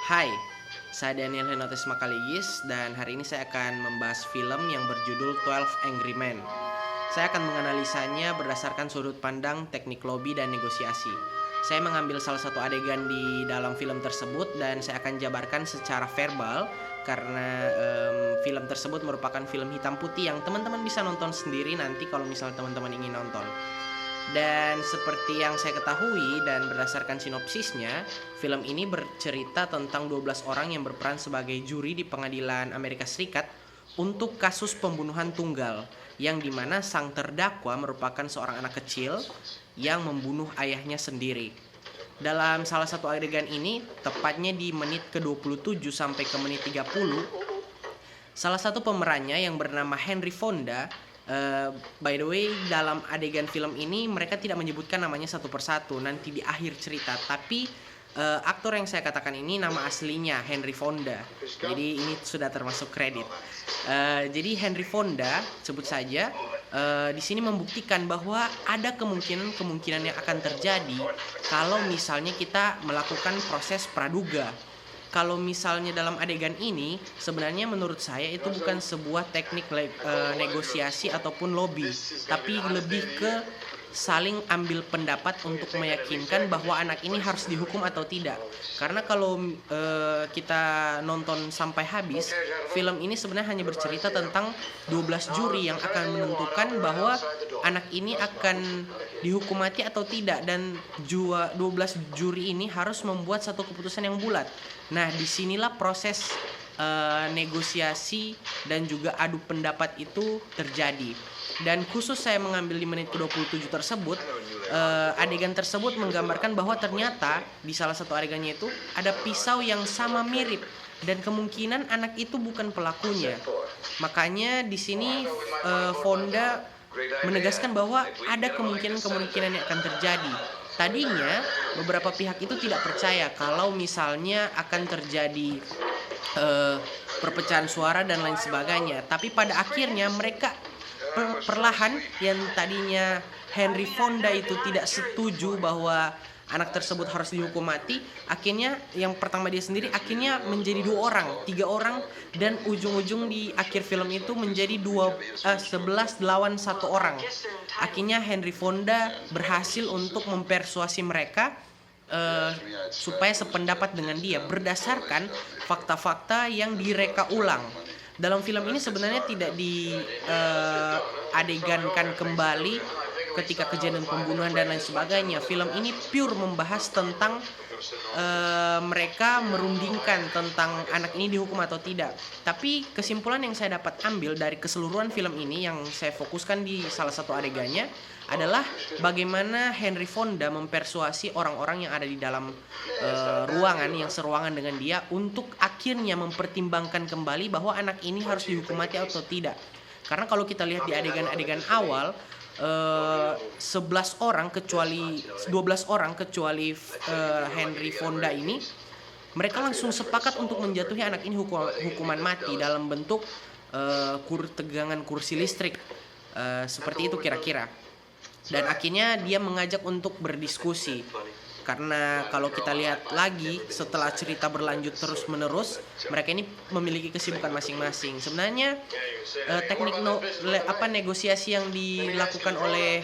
Hai, saya Daniel Henotes Makaligis dan hari ini saya akan membahas film yang berjudul 12 Angry Men. Saya akan menganalisanya berdasarkan sudut pandang teknik lobi dan negosiasi. Saya mengambil salah satu adegan di dalam film tersebut dan saya akan jabarkan secara verbal karena film tersebut merupakan film hitam putih yang teman-teman bisa nonton sendiri nanti kalau misalnya teman-teman ingin nonton. Dan seperti yang saya ketahui dan berdasarkan sinopsisnya, film ini bercerita tentang 12 orang yang berperan sebagai juri di pengadilan Amerika Serikat untuk kasus pembunuhan tunggal, yang dimana sang terdakwa merupakan seorang anak kecil yang membunuh ayahnya sendiri. Dalam salah satu adegan ini, tepatnya di menit ke-27 sampai ke menit 30, salah satu pemerannya yang bernama Henry Fonda, by the way, dalam adegan film ini mereka tidak menyebutkan namanya satu persatu nanti di akhir cerita, tapi aktor yang saya katakan ini nama aslinya Henry Fonda. Jadi ini sudah termasuk kredit. Jadi Henry Fonda sebut saja di sini membuktikan bahwa ada kemungkinan yang akan terjadi kalau misalnya kita melakukan proses praduga. Kalau misalnya dalam adegan ini, sebenarnya menurut saya itu bukan sebuah teknik negosiasi ataupun lobby, tapi lebih ke saling ambil pendapat untuk meyakinkan bahwa anak ini harus dihukum atau tidak. Karena kalau kita nonton sampai habis, film ini sebenarnya hanya bercerita tentang 12 juri yang akan menentukan bahwa anak ini akan dihukum mati atau tidak, dan 12 juri ini harus membuat satu keputusan yang bulat. Nah, disinilah proses negosiasi dan juga adu pendapat itu terjadi. Dan khusus saya mengambil di menit ke-27 tersebut, adegan tersebut menggambarkan bahwa ternyata di salah satu adegannya itu ada pisau yang sama mirip, dan kemungkinan anak itu bukan pelakunya. Makanya di sini Fonda menegaskan bahwa ada kemungkinan yang akan terjadi. Tadinya beberapa pihak itu tidak percaya kalau misalnya akan terjadi perpecahan suara dan lain sebagainya. Tapi pada akhirnya mereka perlahan, yang tadinya Henry Fonda itu tidak setuju bahwa anak tersebut harus dihukum mati, akhirnya yang pertama dia sendiri akhirnya menjadi 3 orang, dan ujung-ujung di akhir film itu menjadi 11 lawan 1 orang. Akhirnya Henry Fonda berhasil untuk mempersuasi mereka supaya sependapat dengan dia berdasarkan fakta-fakta yang direka ulang. Dalam film ini sebenarnya tidak diadegankan kembali ketika kejadian pembunuhan dan lain sebagainya. Film ini pure membahas tentang mereka merundingkan tentang anak ini dihukum atau tidak. Tapi kesimpulan yang saya dapat ambil dari keseluruhan film ini yang saya fokuskan di salah satu adegannya adalah bagaimana Henry Fonda mempersuasi orang-orang yang ada di dalam ruangan yang seruangan dengan dia untuk akhirnya mempertimbangkan kembali bahwa anak ini harus dihukum mati atau tidak. Karena kalau kita lihat di adegan-adegan awal, 12 orang kecuali Henry Fonda ini, mereka langsung sepakat untuk menjatuhi anak ini hukuman mati dalam bentuk tegangan kursi listrik, seperti itu kira-kira. Dan akhirnya dia mengajak untuk berdiskusi. Karena kalau kita lihat lagi setelah cerita berlanjut terus menerus, mereka ini memiliki kesibukan masing-masing. Sebenarnya teknik negosiasi yang dilakukan oleh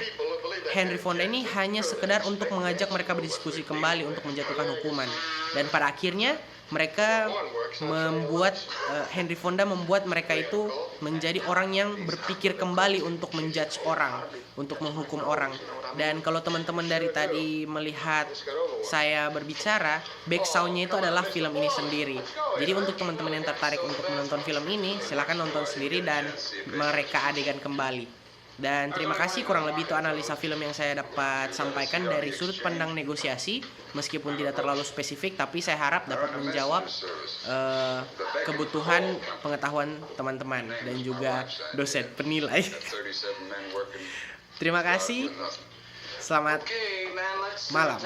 Henry Fonda ini hanya sekedar untuk mengajak mereka berdiskusi kembali untuk menjatuhkan hukuman. Dan pada akhirnya mereka Henry Fonda membuat mereka itu menjadi orang yang berpikir kembali untuk menjudge orang, untuk menghukum orang. Dan kalau teman-teman dari tadi melihat saya berbicara, back sound-nya itu adalah film ini sendiri. Jadi untuk teman-teman yang tertarik untuk menonton film ini, silakan nonton sendiri dan mereka adegan kembali. Dan terima kasih, kurang lebih itu analisa film yang saya dapat sampaikan dari sudut pandang negosiasi. Meskipun tidak terlalu spesifik, tapi saya harap dapat menjawab kebutuhan pengetahuan teman-teman dan juga dosen penilai. Terima kasih, selamat malam.